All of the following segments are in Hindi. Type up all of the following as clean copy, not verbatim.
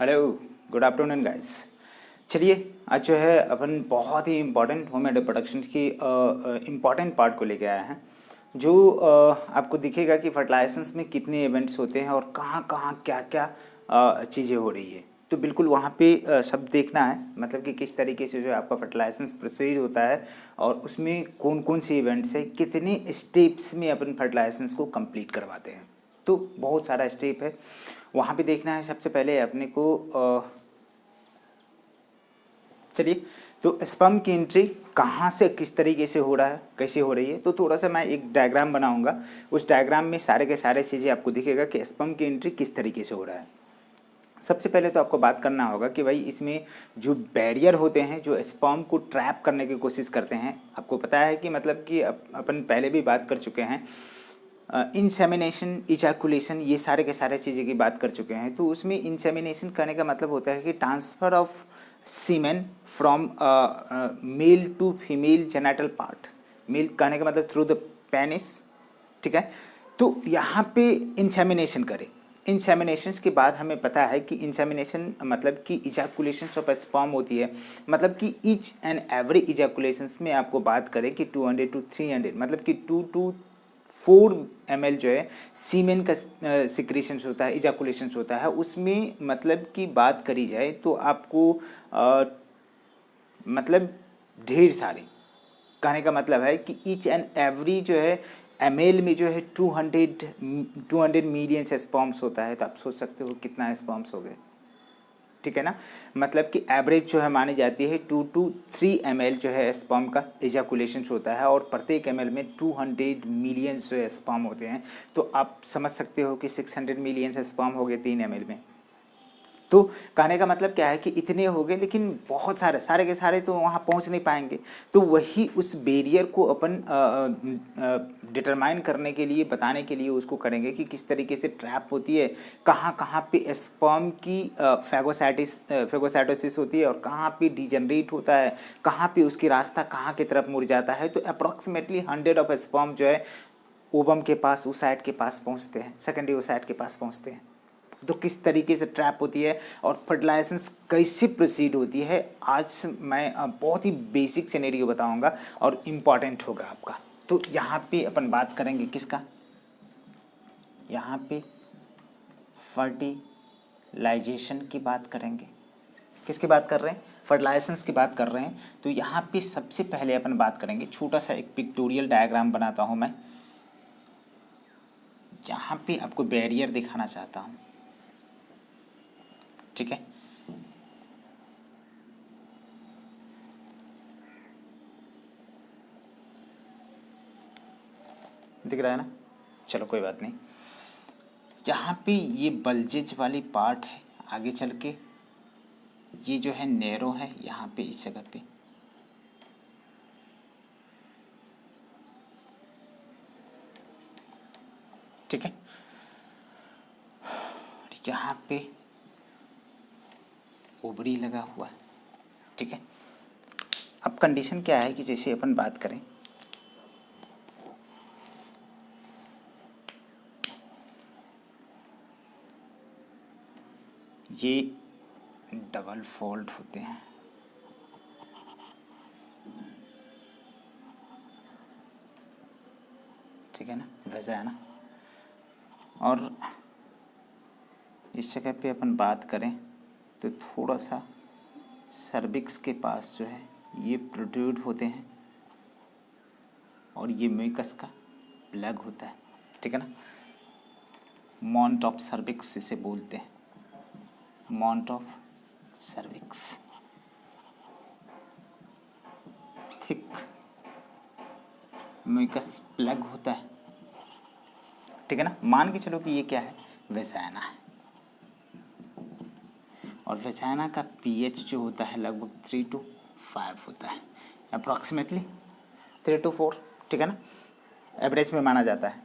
Hello, good afternoon guys. चलिए, आज जो है अपन बहुत ही इम्पॉर्टेंट होम एड प्रोडक्शन की इम्पॉर्टेंट पार्ट को लेके आए हैं। जो आपको दिखेगा कि फर्टिलाइजेशंस में कितने इवेंट्स होते हैं और कहाँ कहाँ क्या क्या चीज़ें हो रही है। तो बिल्कुल वहाँ पे सब देखना है, मतलब कि किस तरीके से जो है आपका फर्टिलाइजेशंस प्रोसीड होता है और उसमें कौन कौन से इवेंट्स है, कितने स्टेप्स में अपन फर्टिलाइजेशंस को कंप्लीट करवाते हैं। तो बहुत सारा स्टेप है, वहाँ पे देखना है। सबसे पहले अपने को चलिए, तो स्पर्म की एंट्री कहाँ से किस तरीके से हो रहा है, कैसे हो रही है, तो थोड़ा सा मैं एक डायग्राम बनाऊंगा। उस डायग्राम में सारे के सारे चीज़ें आपको दिखेगा कि स्पर्म की एंट्री किस तरीके से हो रहा है। सबसे पहले तो आपको बात करना होगा कि भाई इसमें जो बैरियर होते हैं जो स्पर्म को ट्रैप करने की कोशिश करते हैं, आपको पता है कि मतलब कि अपन पहले भी बात कर चुके हैं, इंसेमिनेशन, इजैकुलेशन, ये सारे के सारे चीज़ें की बात कर चुके हैं। तो उसमें इंसेमिनेशन करने का मतलब होता है कि transfer of semen from male to female genital part. Male कहने का मतलब थ्रू द पेनिस, ठीक है। तो यहाँ पे इंसेमिनेशन करें। इंसेमिनेशन के बाद हमें पता है कि इंसेमिनेशन मतलब कि इजैकुलेशन ऑफ स्पर्म होती है, मतलब कि ईच एंड एवरी इजैकुलेशंस में आपको बात करें कि 200 to 300, मतलब कि 2 to 4 ml जो है सीमेन का सिक्रीशंस होता है, इजैकुलेशंस होता है। उसमें मतलब की बात करी जाए तो आपको मतलब ढेर सारे, कहने का मतलब है कि ईच एंड एवरी जो है एमएल में जो है 200 मिलियन स्पर्म्स होता है। तो आप सोच सकते हो कितना स्पर्म्स हो गए, ठीक है ना। मतलब कि एवरेज जो है मानी जाती है 2 to 3 ml जो है स्पर्म का इजैकुलेशन होता है, और प्रत्येक एमएल में 200 मिलियन जो है स्पर्म होते हैं। तो आप समझ सकते हो कि 600 मिलियन स्पर्म हो गए 3 ml में। तो कहने का मतलब क्या है कि इतने हो गए, लेकिन बहुत सारे सारे के सारे तो वहाँ पहुँच नहीं पाएंगे। तो वही उस बैरियर को अपन डिटरमाइन करने के लिए, बताने के लिए उसको करेंगे कि किस तरीके से ट्रैप होती है, कहाँ कहाँ पे स्पर्म की फेगोसाइटोसिस होती है और कहाँ पे डिजनरेट होता है, कहाँ पे उसकी रास्ता कहाँ की तरफ मुड़ जाता है। तो अप्रॉक्सीमेटली 100 ऑफ स्पर्म जो है ओवम के पास, ओसाइट के पास पहुँचते हैं, सेकेंडरी ओसाइट के पास पहुँचते हैं। तो किस तरीके से ट्रैप होती है और फर्टिलाइजेशन कैसे प्रोसीड होती है, आज मैं बहुत ही बेसिक सिनेरियो बताऊंगा और इम्पॉर्टेंट होगा आपका। तो यहाँ पे अपन बात करेंगे किसका, यहाँ पे फर्टिलाइजेशन की बात करेंगे। किसकी बात कर रहे हैं? फर्टिलाइजेशंस की बात कर रहे हैं। तो यहाँ पे सबसे पहले अपन बात करेंगे, छोटा सा एक पिक्टोरियल डायग्राम बनाता हूँ मैं, जहाँ पे आपको बैरियर दिखाना चाहता हूँ, ठीक है। दिख रहा है ना, चलो कोई बात नहीं। जहाँ पे ये बल्जेज वाली पार्ट है, आगे चल के ये जो है नैरो है यहाँ पे इस जगह पे, ठीक है। यहाँ पे ओवरी लगा हुआ है, ठीक है। अब कंडीशन क्या है कि जैसे अपन बात करें, ये डबल फोल्ड होते हैं, ठीक है ना, वैसा है ना। और इस जगह पे अपन बात करें तो थोड़ा सा सर्विक्स के पास जो है ये प्रोट्रूड होते हैं और ये म्यूकस का प्लग होता है, ठीक है ना। मॉन्ट ऑफ सर्विक्स इसे बोलते हैं, mount of cervix. Thick mucus plug होता है, ठीक है ना। मान के चलो कि ये क्या है, वेजाइना है, और वेजाइना का पीएच जो होता है लगभग 3 to 5 होता है, अप्रॉक्सीमेटली 3 to 4, ठीक है ना, एवरेज में माना जाता है।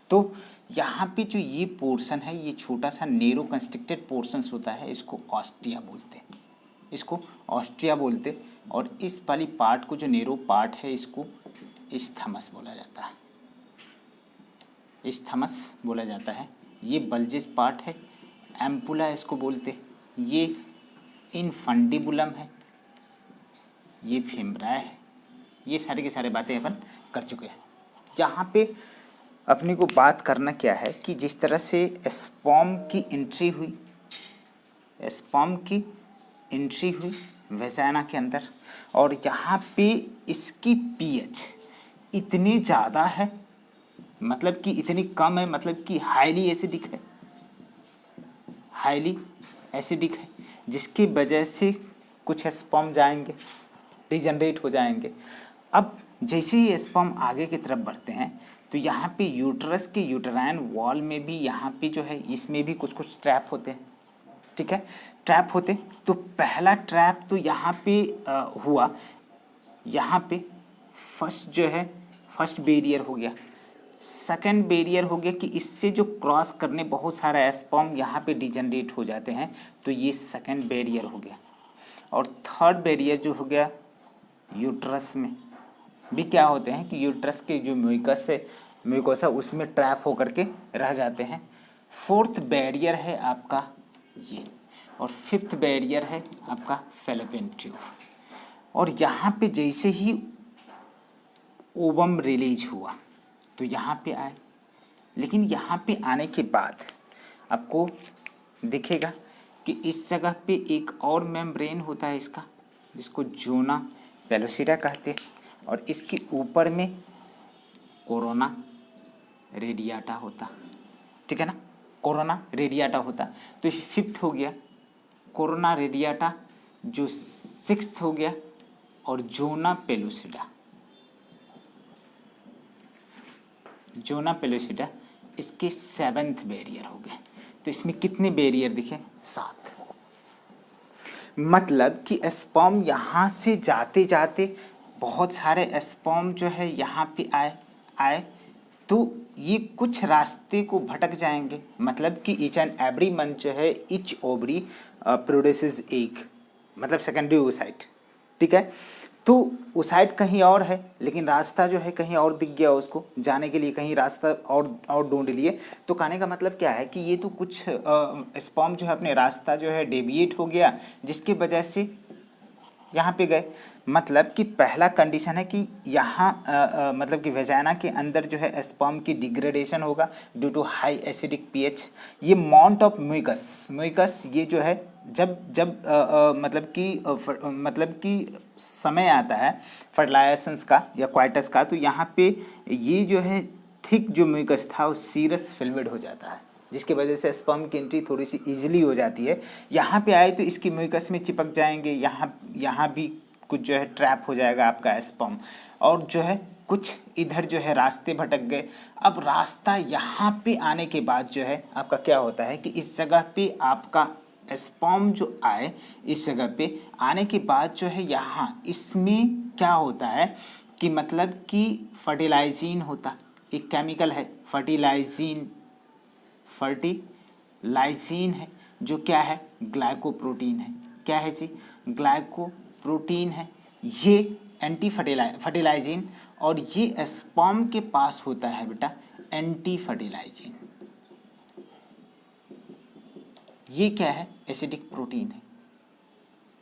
तो यहाँ पे जो ये पोर्शन है, ये छोटा सा नेरो कंस्ट्रिक्टेड पोर्शंस होता है, इसको ऑस्टिया बोलते हैं, इसको ऑस्ट्रिया बोलते। और इस वाली पार्ट को, जो नेरो पार्ट है, इसको इस्थमस बोला जाता है, इस्थमस बोला जाता है। ये बल्जिस पार्ट है, एम्पुला इसको बोलते, ये इनफंडिबुलम है, ये फेमराय है, ये सारे के सारे बातें अपन कर चुके हैं। यहाँ पे अपने को बात करना क्या है कि जिस तरह से स्पर्म की एंट्री हुई, स्पर्म की एंट्री हुई वेजाइना के अंदर, और यहाँ पे इसकी पीएच इतनी ज़्यादा है, मतलब कि इतनी कम है, मतलब कि हाईली एसिडिक है, हाईली एसिडिक है, जिसकी वजह से कुछ स्पर्म जाएंगे, डिजनरेट हो जाएंगे। अब जैसे ही स्पर्म आगे की तरफ बढ़ते हैं तो यहाँ पे यूट्रस के यूटेराइन वॉल में भी यहाँ पे जो है इसमें भी कुछ कुछ ट्रैप होते हैं, ठीक है, ट्रैप होते। तो पहला ट्रैप तो यहाँ पे हुआ, यहाँ पे फर्स्ट जो है फर्स्ट बैरियर हो गया, सेकंड बैरियर हो गया कि इससे जो क्रॉस करने बहुत सारा स्पर्म यहाँ पे डिजनरेट हो जाते हैं, तो ये सेकंड बैरियर हो गया। और थर्ड बैरियर जो हो गया यूट्रस में भी क्या होते हैं कि यूट्रस के जो म्यूकस है, म्यूकोसा उसमें ट्रैप होकर के रह जाते हैं। फोर्थ बैरियर है आपका ये, और फिफ्थ बैरियर है आपका फैलोपियन ट्यूब। और यहाँ पे जैसे ही ओवम रिलीज हुआ तो यहाँ पे आए, लेकिन यहाँ पे आने के बाद आपको दिखेगा कि इस जगह पे एक और मेम्ब्रेन होता है इसका, जिसको जोना पेलोसिडा कहते हैं, और इसके ऊपर में कोरोना रेडियाटा होता, ठीक है ना, कोरोना रेडियाटा होता। तो ये फिफ्थ हो गया कोरोना रेडियाटा, जो सिक्स्थ हो गया, और जोना पेलोसिडा, जोना पेलोसिडा इसके सेवेंथ बैरियर हो गए। तो इसमें कितने बैरियर दिखे? 7। मतलब कि स्पर्म यहाँ से जाते जाते बहुत सारे स्पर्म जो है यहाँ पे आए तो ये कुछ रास्ते को भटक जाएंगे। मतलब कि ईच एंड एवरी मंथ जो है ईच ओवरी प्रोड्यूसेस एग, मतलब सेकेंडरी oocyte, ठीक है। तो oocyte कहीं और है, लेकिन रास्ता जो है कहीं और दिख गया उसको जाने के लिए, कहीं रास्ता और ढूंढ लिए। तो कहने का मतलब क्या है कि ये तो कुछ स्पर्म जो है अपने रास्ता जो है डेविएट हो गया, जिसकी वजह से यहाँ पे गए। मतलब कि पहला कंडीशन है कि यहाँ मतलब कि वेजाइना के अंदर जो है स्पर्म की डिग्रेडेशन होगा due to high acidic pH. ये माउंट ऑफ म्यूकस ये जो है जब मतलब कि समय आता है फर्टिलाइजेशंस का या क्वाइटस का, तो यहाँ पे ये जो है थिक जो म्यूकस था वो सीरस फिल्मेड हो जाता है, जिसकी वजह से स्पर्म की एंट्री थोड़ी सी इजीली हो जाती है। यहाँ पे आए तो इसकी म्यूकस में चिपक जाएंगे, यहाँ भी कुछ जो है ट्रैप हो जाएगा आपका स्पर्म, और जो है कुछ इधर जो है रास्ते भटक गए। अब रास्ता यहाँ पे आने के बाद जो है आपका क्या होता है कि इस जगह पे आपका स्पर्म जो आए, इस जगह पे आने के बाद जो है यहाँ इसमें क्या होता है कि मतलब कि फर्टिलाइजिन होता, एक केमिकल है फर्टिलाइजिन है, जो क्या है ग्लाइकोप्रोटीन है। क्या है जी? ग्लाइकोप्रोटीन है। ये एंटी फर्टिलाइजिन, और ये स्पर्म के पास होता है बेटा एंटी फर्टिलाइजिन। ये क्या है? एसिडिक प्रोटीन है।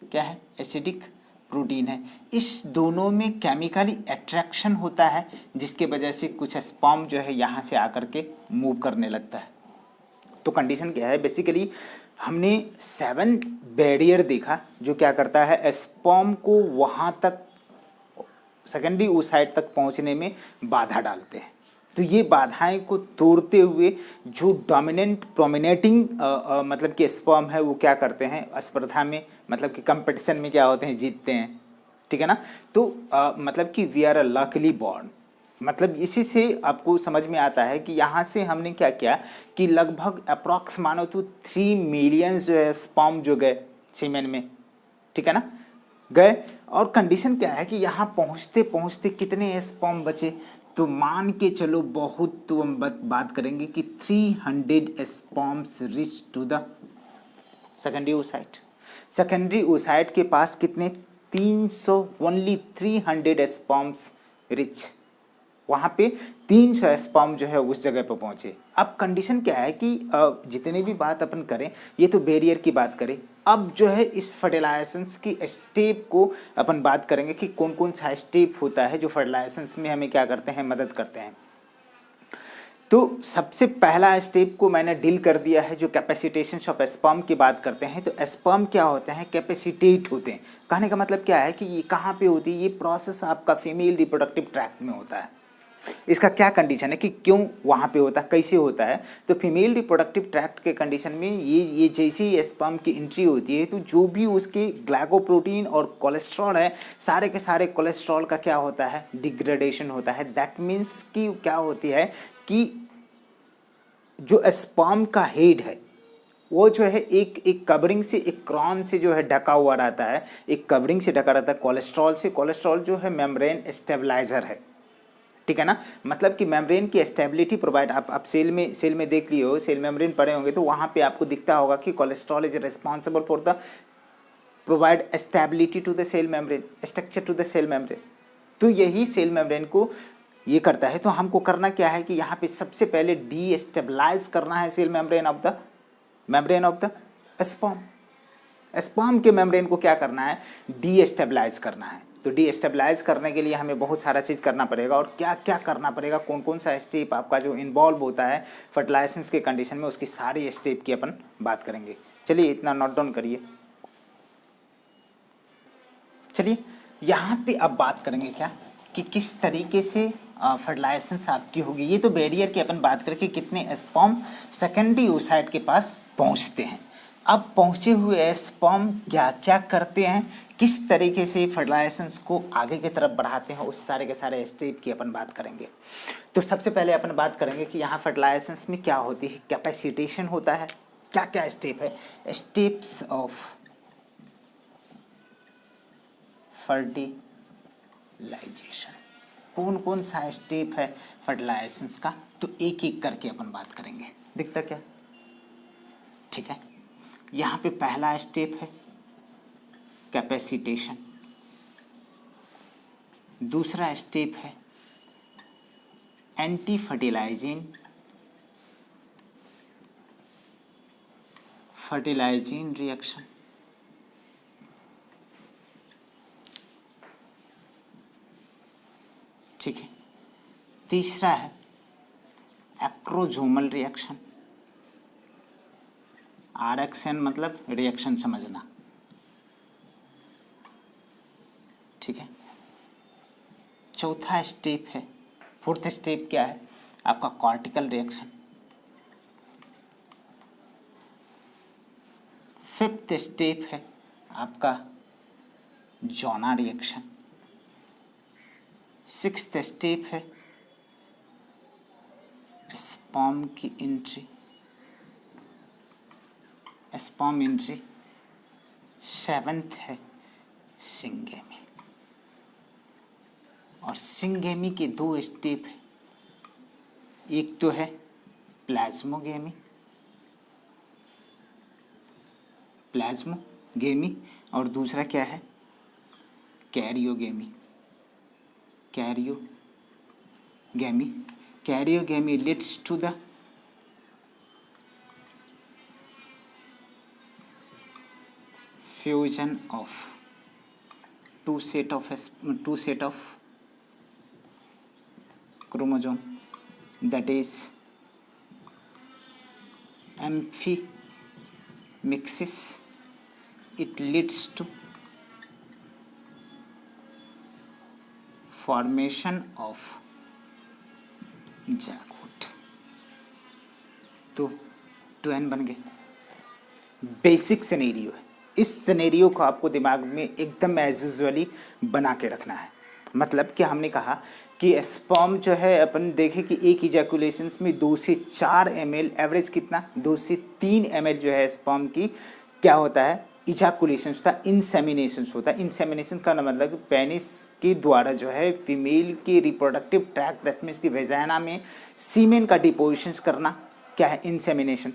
क्या है? एसिडिक प्रोटीन है। इस दोनों में केमिकली अट्रैक्शन होता है, जिसके वजह से कुछ स्पर्म जो है यहाँ से आकर के मूव करने लगता है। तो कंडीशन क्या है? बेसिकली हमने 7 बैरियर देखा जो क्या करता है, स्पर्म को वहाँ तक सेकेंडरी oocyte तक पहुँचने में बाधा डालते हैं। तो ये बाधाएं को तोड़ते हुए जो डोमिनेंट प्रोमिनेटिंग मतलब कि स्पर्म है वो क्या करते हैं स्पर्धा में, मतलब कि कंपटीशन में क्या होते हैं, जीतते हैं, ठीक है ना। तो मतलब कि we are a luckily born, मतलब इसी से आपको समझ में आता है कि यहाँ से हमने क्या किया कि लगभग अप्रॉक्स मानो तो 3 मिलियन जो है स्पर्म जो गए सीमेन में, ठीक है ना, गए। और कंडीशन क्या है कि यहाँ पहुँचते पहुँचते कितने स्पर्म बचे, तो मान के चलो बहुत, तो हम बात करेंगे कि 300 sperms reach to the secondary oocyte। Secondary oocyte के पास कितने? 300, ओनली 300 स्पर्म्स रिच, वहाँ पे 300 स्पर्म जो है उस जगह पर पहुँचे। अब कंडीशन क्या है कि जितने भी बात अपन करें, ये तो बैरियर की बात करें, अब जो है इस फर्टिलाइजेशंस की स्टेप को अपन बात करेंगे कि कौन कौन सा स्टेप होता है जो फर्टिलाइजेशंस में हमें क्या करते हैं, मदद करते हैं। तो सबसे पहला स्टेप को मैंने डील कर दिया है, जो कैपेसिटेशन ऑफ स्पर्म की बात करते हैं। तो स्पर्म क्या होते हैं, कैपेसिटेट होते हैं। कहने का मतलब क्या है कि ये कहाँ पे होती है, ये प्रोसेस आपका फीमेल रिप्रोडक्टिव ट्रैक्ट में होता है। इसका क्या कंडीशन है कि क्यों वहाँ पे होता है, कैसे होता है। तो फीमेल रिप्रोडक्टिव ट्रैक्ट के कंडीशन में ये जैसे ही स्पर्म की एंट्री होती है, तो जो भी उसके ग्लाइकोप्रोटीन और कोलेस्ट्रॉल है, सारे के सारे कोलेस्ट्रॉल का क्या होता है, डिग्रेडेशन होता है। दैट मीन्स कि क्या होती है कि जो स्पर्म का हेड है वो जो है एक कवरिंग से, एक क्रॉन से जो है ढका हुआ रहता है, एक कवरिंग से ढका रहता है कोलेस्ट्रॉल से। कोलेस्ट्रॉल जो है मेम्ब्रेन स्टेबलाइजर है, ठीक है ना। मतलब कि मेम्ब्रेन की स्टेबिलिटी प्रोवाइड, आप सेल में देख लिए हो, सेल मेम्ब्रेन पढ़े होंगे, तो वहाँ पे आपको दिखता होगा कि cholesterol is responsible for the provide stability to the cell membrane, structure to the cell membrane. तो यही सेल मेम्ब्रेन को ये करता है। तो हमको करना क्या है कि यहाँ पे सबसे पहले डीस्टेबलाइज करना है cell membrane of the sperm. Sperm के मेम्ब्रेन को क्या करना है, डीस्टेबलाइज करना है। तो डीस्टेबलाइज करने के लिए हमें बहुत सारा चीज़ करना पड़ेगा। और क्या क्या करना पड़ेगा, कौन कौन सा स्टेप आपका जो इन्वॉल्व होता है फर्टिलाइजेशन के कंडीशन में, उसकी सारी स्टेप की अपन बात करेंगे। चलिए इतना नोट डाउन करिए। चलिए यहाँ पे अब बात करेंगे क्या कि किस तरीके से फर्टिलाइजेशन आपकी होगी। ये तो बैरियर की अपन बात करके कितने स्पर्म सेकेंडरी oocyte के पास पहुँचते हैं। अब पहुँचे हुए स्पर्म क्या क्या करते हैं, किस तरीके से फर्टिलाइजेशन को आगे की तरफ बढ़ाते हैं, उस सारे के सारे स्टेप की अपन बात करेंगे। तो सबसे पहले अपन बात करेंगे कि यहाँ फर्टिलाइजेशन में क्या होती है, कैपेसिटेशन होता है। क्या क्या स्टेप है, स्टेप्स ऑफ फर्टिलाइजेशन, कौन कौन सा स्टेप है फर्टिलाइजेशन का, तो एक एक करके अपन बात करेंगे। दिखता क्या, ठीक है। यहाँ पे पहला स्टेप है कैपेसिटेशन, दूसरा स्टेप है एंटी फर्टिलाइजिंग रिएक्शन, ठीक है। तीसरा है एक्रोजोमल रिएक्शन, RXN मतलब रिएक्शन समझना, ठीक है। चौथा स्टेप है, फोर्थ स्टेप क्या है आपका, कॉर्टिकल रिएक्शन। फिफ्थ स्टेप है आपका जॉना रिएक्शन। सिक्स्थ स्टेप है स्पर्म की एंट्री, स्पर्म एंट्री। सेवेंथ है सिंगेमी, और सिंगेमी के दो स्टेप है, एक तो है प्लाज्मोगेमी और दूसरा क्या है karyogamy. Karyogamy leads to the fusion of two set of chromosome, that is amphimixis. It leads to formation of zygote। तो 2n बन गए। बेसिक सिनेरियो है, इस सिनेरियो को आपको दिमाग में एकदम एज यूजुअली बना के रखना है। मतलब कि हमने कहा कि स्पर्म जो है, अपन देखें कि एक इजैकुलेशंस में 2 से 4 ml, एवरेज कितना 2 से 3 ml जो है स्पर्म की क्या होता है, इजैकुलेशंस होता है, इंसेमिनेशंस होता है। इंसेमिनेशन का मतलब पेनिस के द्वारा जो है फीमेल के रिप्रोडक्टिव ट्रैक्ट, दैट मीन्स की वेजाइना में सीमेन का डिपोजिशन करना, क्या है इंसेमिनेशन।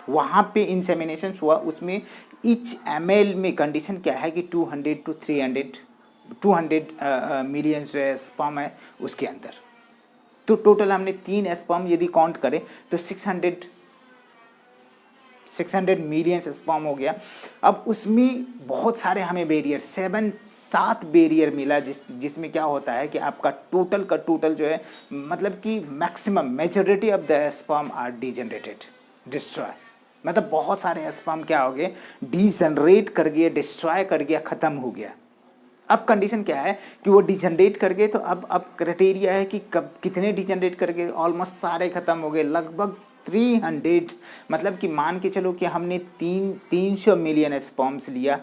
वहाँ पे इंसेमिनेशन हुआ, उसमें ईच ml में कंडीशन क्या है कि 200 to 200 मिलियन जो है स्पर्म है उसके अंदर। तो टोटल हमने 3 स्पर्म यदि काउंट करें तो 600 600 मिलियन स्पर्म हो गया। अब उसमें बहुत सारे हमें बैरियर 7 बैरियर मिला, जिसमें क्या होता है कि आपका टोटल का टोटल जो है मतलब कि maximum majority of the sperm are degenerated, destroy, मतलब बहुत सारे स्पर्म क्या हो गए, डिजनरेट कर गए, डिस्ट्रॉय कर गया, ख़त्म हो गया। अब कंडीशन क्या है कि वो डिजनरेट कर गए, तो अब क्राइटेरिया है कि कब कितने डिजनरेट कर गए, ऑलमोस्ट सारे ख़त्म हो गए, लगभग 300, मतलब कि मान के चलो कि हमने 300 मिलियन स्पर्म्स लिया,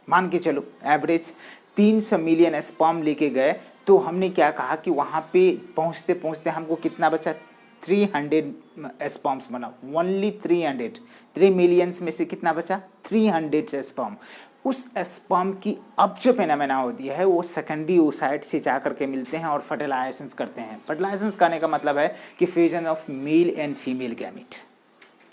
मान के चलो एवरेज 300 मिलियन स्पर्म लेके गए, तो हमने क्या कहा कि वहाँ पे पहुँचते पहुँचते हमको कितना बचा, 300 स्पर्म्स बना, ओनली 3 मिलियंस में से कितना बचा, 300 स्पर्म। उस स्पर्म की अब जो फेनामेना होती है वो सेकेंडरी oocyte से जा करके मिलते हैं और फर्टिलाइजेशंस करते हैं। फर्टिलाइजेशंस करने का मतलब है कि fusion of male and female gamete.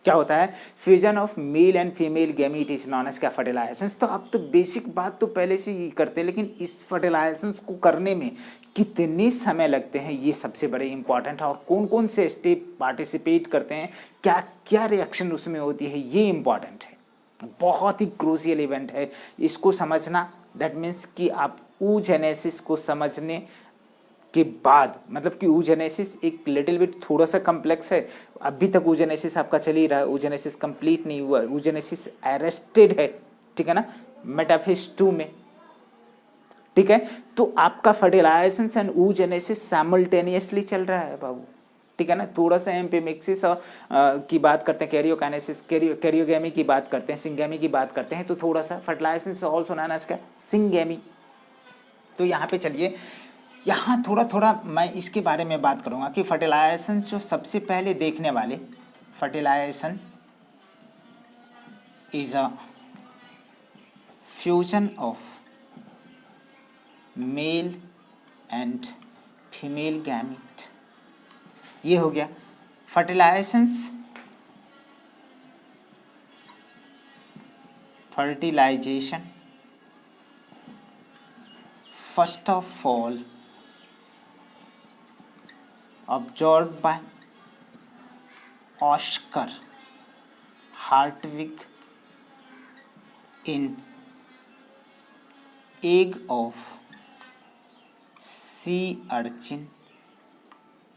क्या होता है, fusion of male and female gamete is known as क्या, फर्टिलाइजेशंस। तो अब तो बेसिक बात तो पहले से ही करते हैं, लेकिन इस फर्टिलाइजेशंस को करने में कितने समय लगते हैं ये सबसे बड़े इंपॉर्टेंट है, और कौन कौन से स्टेप पार्टिसिपेट करते हैं, क्या क्या रिएक्शन उसमें होती है, ये इंपॉर्टेंट है, बहुत ही क्रूशियल इवेंट है। इसको समझना, दैट मीन्स कि आप oogenesis को समझने के बाद, मतलब कि oogenesis एक लिटिल बिट थोड़ा सा कम्प्लेक्स है, अभी तक oogenesis आपका चल ही रहा है, oogenesis कंप्लीट नहीं हुआ, oogenesis अरेस्टेड है, ठीक है ना, मेटाफेज 2 में, ठीक है। तो आपका फर्टिलाइजेशन एंड oogenesis साइमल्टेनियसली चल रहा है बाबू, ठीक है ना। थोड़ा सा एम्फीमेक्सिस की बात करते हैं, कैरियोकाइनेसिस, कैरियोगैमी की बात करते हैं, सिंगैमी की बात करते हैं, तो थोड़ा सा फर्टिलाइजेशन ऑल्सो नोन एज क्या, सिंगैमी। तो यहाँ पे चलिए, यहाँ थोड़ा थोड़ा मैं इसके बारे में बात करूँगा कि फर्टिलाइजेशन जो सबसे पहले देखने वाले, fertilisation is a fusion of male and female gamete, ये हो गया fertilisations. Fertilisation first of all observed by Oscar Hertwig in egg of sea urchin.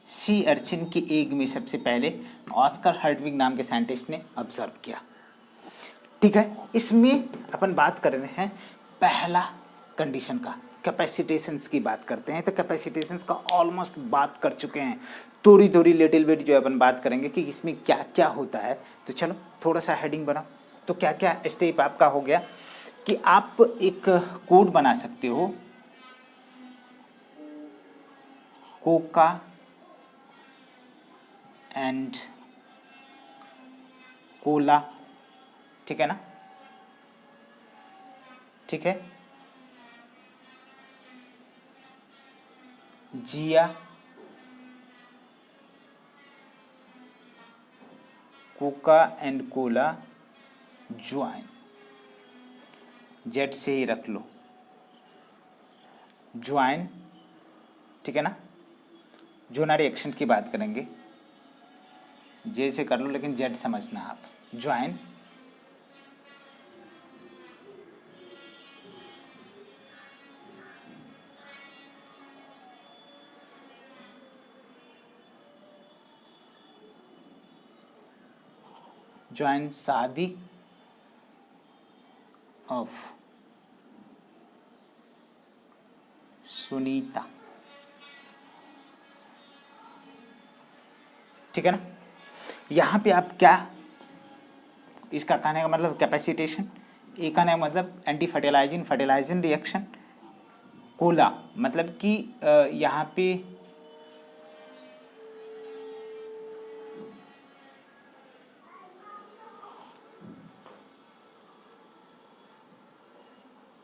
Sea urchin की एग में सबसे पहले ऑस्कर हार्टविग नाम के साइंटिस्ट ने ऑब्जर्व किया, ठीक है। इसमें अपन बात कर रहे हैं पहला कंडीशन का, कैपेसिटेशंस की बात करते हैं। तो कैपेसिटेशंस का ऑलमोस्ट बात कर चुके हैं, थोड़ी थोड़ी लिटिल बिट जो अपन बात करेंगे कि इसमें क्या क्या होता है। तो चलो थोड़ा सा हेडिंग बनाओ। तो क्या क्या स्टेप आपका हो गया कि आप एक कोड बना सकते हो, कोका एंड कोला, ठीक है ना, ठीक है। Jiya, coca and cola join, Z से ही रख लो, ज्वाइन, ठीक है ना। जोना रिएक्शन की बात करेंगे, जे से कर लो लेकिन जेड समझना आप, ज्वाइन ज्वाइन शादी ऑफ सुनीता, ठीक है ना। यहाँ पे आप क्या, इसका कहने का मतलब कैपेसिटेशन, ये कहने का मतलब anti fertilising fertilising reaction, Cola मतलब कि यहाँ पे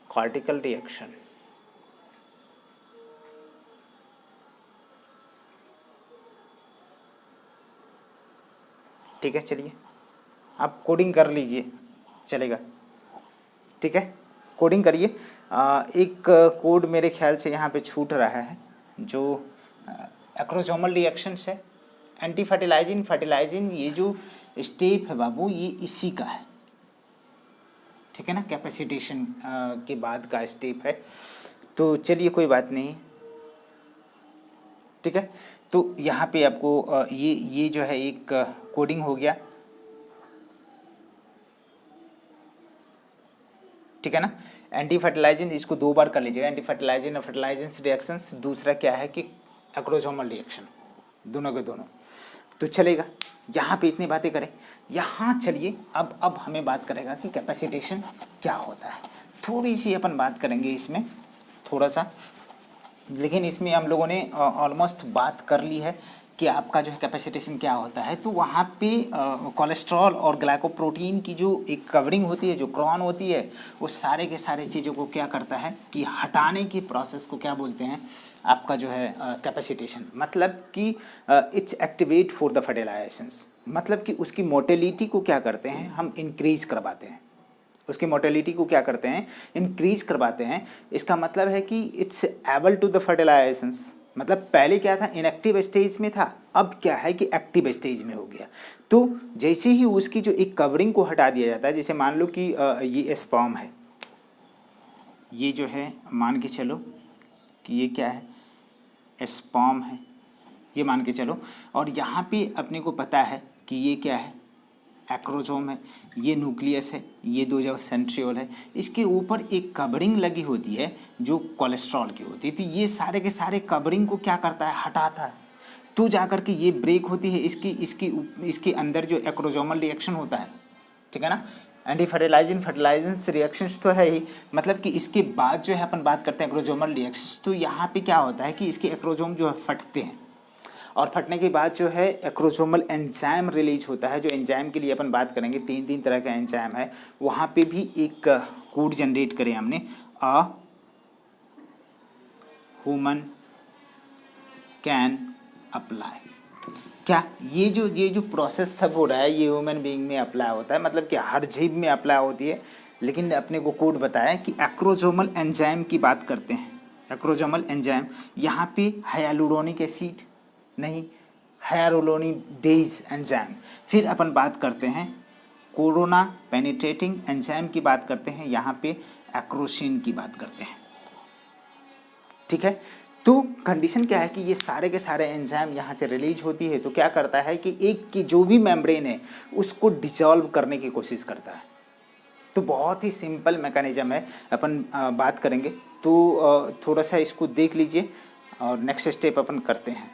कॉर्टिकल रिएक्शन, ठीक है। चलिए आप कोडिंग कर लीजिए, चलेगा, ठीक है, कोडिंग करिए। एक कोड मेरे ख्याल से यहाँ पे छूट रहा है, जो एक्रोसोमल रिएक्शंस है, एंटी फर्टिलाइजिंग फर्टिलाइजिंग ये जो स्टेप है बाबू ये इसी का है, ठीक है ना, कैपेसिटेशन के बाद का स्टेप है। तो चलिए कोई बात नहीं, ठीक है। तो यहाँ पे आपको ये जो है एक कोडिंग हो गया, ठीक है ना। एंटी फर्टिलाइजिंग इसको 2 बार कर लीजिएगा, एंटी फर्टिलाइजिंग और फर्टिलाइजेंस रिएक्शंस, दूसरा क्या है कि एक्रोसोमल रिएक्शन, दोनों के दोनों तो चलेगा। यहाँ पे इतनी बातें करें, यहाँ चलिए अब हमें बात करेगा कि कैपेसिटेशन क्या होता है। थोड़ी सी अपन बात करेंगे इसमें थोड़ा सा, लेकिन इसमें हम लोगों ने ऑलमोस्ट बात कर ली है कि आपका जो है कैपेसिटेशन क्या होता है। तो वहाँ पे कोलेस्ट्रॉल और ग्लाइकोप्रोटीन की जो एक कवरिंग होती है, जो क्रॉन होती है, वो सारे के सारे चीज़ों को क्या करता है कि हटाने की प्रोसेस को क्या बोलते हैं, आपका जो है कैपेसिटेशन। मतलब कि इट्स एक्टिवेट फॉर द फर्टिलाइजेशंस, मतलब कि उसकी मोटेलिटी को क्या करते हैं हम इंक्रीज करवाते हैं, उसकी मोटेलिटी को क्या करते हैं इंक्रीज करवाते हैं। इसका मतलब है कि इट्स एबल टू द फर्टिलाइजेशंस, मतलब पहले क्या था इनएक्टिव स्टेज में था, अब क्या है कि एक्टिव स्टेज में हो गया। तो जैसे ही उसकी जो एक कवरिंग को हटा दिया जाता है, जैसे मान लो कि ये स्पर्म है, ये जो है मान के चलो कि ये क्या है स्पर्म है, ये मान के चलो, और यहाँ पे अपने को पता है कि ये क्या है एक्रोसोम है, ये न्यूक्लियस है, ये 2 जगह सेंट्रियोल है, इसके ऊपर एक कवरिंग लगी होती है जो कोलेस्ट्रॉल की होती है। तो ये सारे के सारे कवरिंग को क्या करता है हटाता है, तो जाकर के ये ब्रेक होती है इसके अंदर जो एक्रोसोमल रिएक्शन होता है, ठीक है ना। एंटी फर्टिलाइजिंग फर्टिलाइजेंस रिएक्शंस तो है ही, मतलब कि इसके बाद जो है अपन बात करते हैं एक्रोसोमल रिएक्शंस। तो यहाँ पे क्या होता है कि इसके एक्रोसोम जो है फटते हैं, और फटने के बाद जो है एक्रोसोमल एंजाइम रिलीज होता है। जो एंजाइम के लिए अपन बात करेंगे, 3 तरह का एंजाइम है, वहाँ पे भी एक कोड जनरेट करें हमने, अ ह्यूमन कैन अप्लाई। क्या ये जो प्रोसेस सब हो रहा है ये ह्यूमन बीइंग में अप्लाई होता है, मतलब कि हर जीव में अप्लाई होती है, लेकिन अपने को कोड बताया कि एक्रोसोमल एंजाइम की बात करते हैं। एक्रोसोमल एंजाइम यहाँ पे हाइलुरोनिक एसिड नहीं, हाइलुरोनिडेज एंजाइम। फिर अपन बात करते हैं कोरोना पेनिट्रेटिंग एंजाइम की बात करते हैं, यहाँ पे एक्रोसिन की बात करते हैं, ठीक है। तो कंडीशन क्या है कि ये सारे के सारे एंजाइम यहाँ से रिलीज होती है, तो क्या करता है कि एक की जो भी मेम्ब्रेन है उसको डिसॉल्व करने की कोशिश करता है। तो बहुत ही सिंपल मैकेनिज्म है, अपन बात करेंगे तो थोड़ा सा इसको देख लीजिए और नेक्स्ट स्टेप अपन करते हैं।